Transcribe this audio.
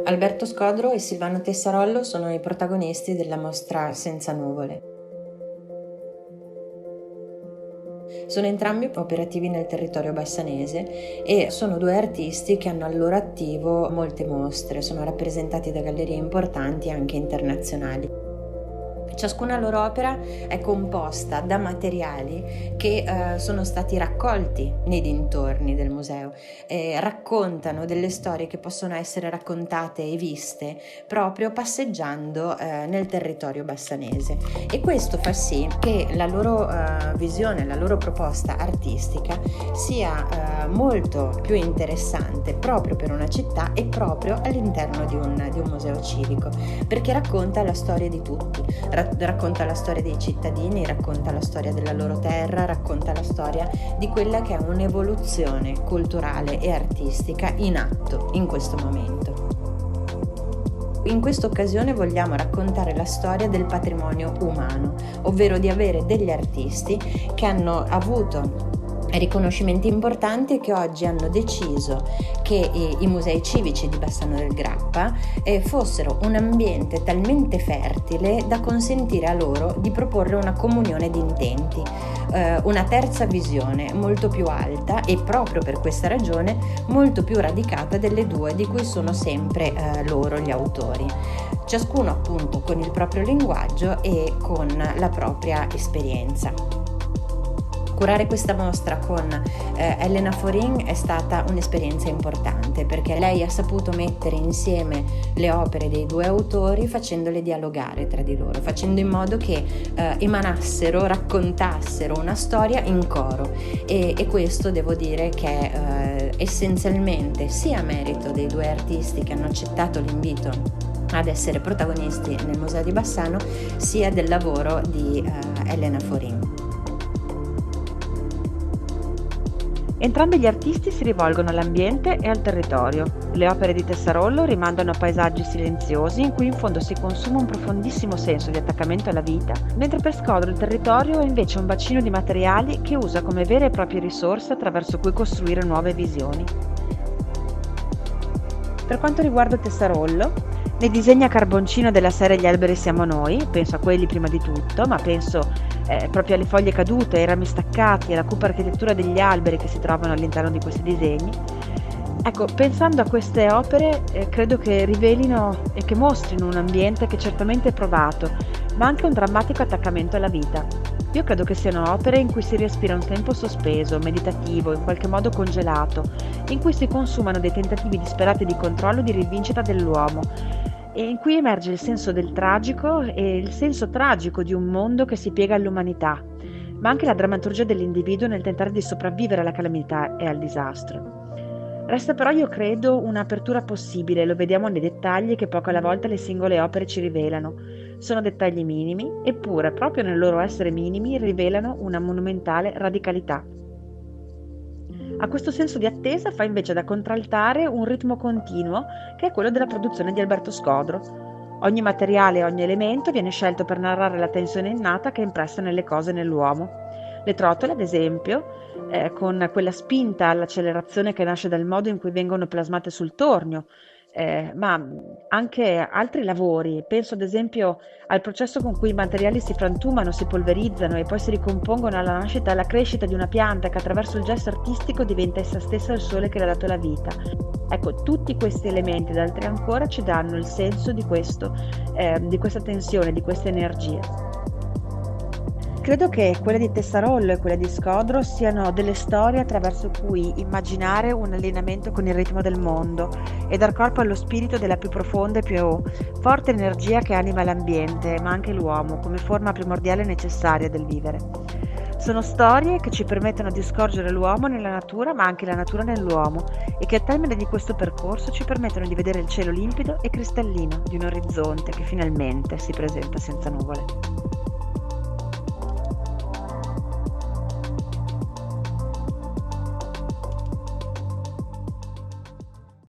Alberto Scodro e Silvano Tessarollo sono i protagonisti della mostra Senza nuvole. Sono entrambi operativi nel territorio bassanese e sono due artisti che hanno al loro attivo molte mostre, sono rappresentati da gallerie importanti anche internazionali. Ciascuna loro opera è composta da materiali che sono stati raccolti nei dintorni del museo, raccontano delle storie che possono essere raccontate e viste proprio passeggiando nel territorio bassanese, e questo fa sì che la loro visione, la loro proposta artistica sia molto più interessante proprio per una città e proprio all'interno di un museo civico, perché racconta la storia di tutti. Racconta la storia dei cittadini, racconta la storia della loro terra, racconta la storia di quella che è un'evoluzione culturale e artistica in atto in questo momento. In questa occasione vogliamo raccontare la storia del patrimonio umano, ovvero di avere degli artisti che hanno avuto riconoscimenti importanti e che oggi hanno deciso che i musei civici di Bassano del Grappa fossero un ambiente talmente fertile da consentire a loro di proporre una comunione di intenti, una terza visione molto più alta e proprio per questa ragione molto più radicata delle due di cui sono sempre loro gli autori, ciascuno appunto con il proprio linguaggio e con la propria esperienza. Curare questa mostra con Elena Forin è stata un'esperienza importante, perché lei ha saputo mettere insieme le opere dei due autori facendole dialogare tra di loro, facendo in modo che emanassero, raccontassero una storia in coro, e questo devo dire che è essenzialmente sia merito dei due artisti che hanno accettato l'invito ad essere protagonisti nel Museo di Bassano, sia del lavoro di Elena Forin. Entrambi gli artisti si rivolgono all'ambiente e al territorio. Le opere di Tessarollo rimandano a paesaggi silenziosi in cui in fondo si consuma un profondissimo senso di attaccamento alla vita, mentre per Scodro il territorio è invece un bacino di materiali che usa come vere e proprie risorse attraverso cui costruire nuove visioni. Per quanto riguarda Tessarollo, ne disegna a carboncino della serie Gli alberi siamo noi, penso a quelli prima di tutto, ma penso proprio alle foglie cadute, ai rami staccati, alla cupa architettura degli alberi che si trovano all'interno di questi disegni. Ecco, pensando a queste opere, credo che rivelino e che mostrino un ambiente che certamente è provato, ma anche un drammatico attaccamento alla vita. Io credo che siano opere in cui si respira un tempo sospeso, meditativo, in qualche modo congelato, in cui si consumano dei tentativi disperati di controllo e di rivincita dell'uomo, e in cui emerge il senso del tragico e il senso tragico di un mondo che si piega all'umanità, ma anche la drammaturgia dell'individuo nel tentare di sopravvivere alla calamità e al disastro. Resta però, io credo, un'apertura possibile, lo vediamo nei dettagli che poco alla volta le singole opere ci rivelano. Sono dettagli minimi, eppure proprio nel loro essere minimi rivelano una monumentale radicalità. A questo senso di attesa fa invece da contraltare un ritmo continuo che è quello della produzione di Alberto Scodro. Ogni materiale e ogni elemento viene scelto per narrare la tensione innata che è impressa nelle cose e nell'uomo. Le trotole, ad esempio, con quella spinta all'accelerazione che nasce dal modo in cui vengono plasmate sul tornio, ma anche altri lavori. Penso ad esempio al processo con cui i materiali si frantumano, si polverizzano e poi si ricompongono alla nascita e alla crescita di una pianta che attraverso il gesto artistico diventa essa stessa il sole che le ha dato la vita. Ecco, tutti questi elementi ed altri ancora ci danno il senso di questa tensione, di queste energie. Credo che quelle di Tessarollo e quelle di Scodro siano delle storie attraverso cui immaginare un allineamento con il ritmo del mondo e dar corpo allo spirito della più profonda e più forte energia che anima l'ambiente, ma anche l'uomo, come forma primordiale e necessaria del vivere. Sono storie che ci permettono di scorgere l'uomo nella natura, ma anche la natura nell'uomo, e che al termine di questo percorso ci permettono di vedere il cielo limpido e cristallino di un orizzonte che finalmente si presenta senza nuvole.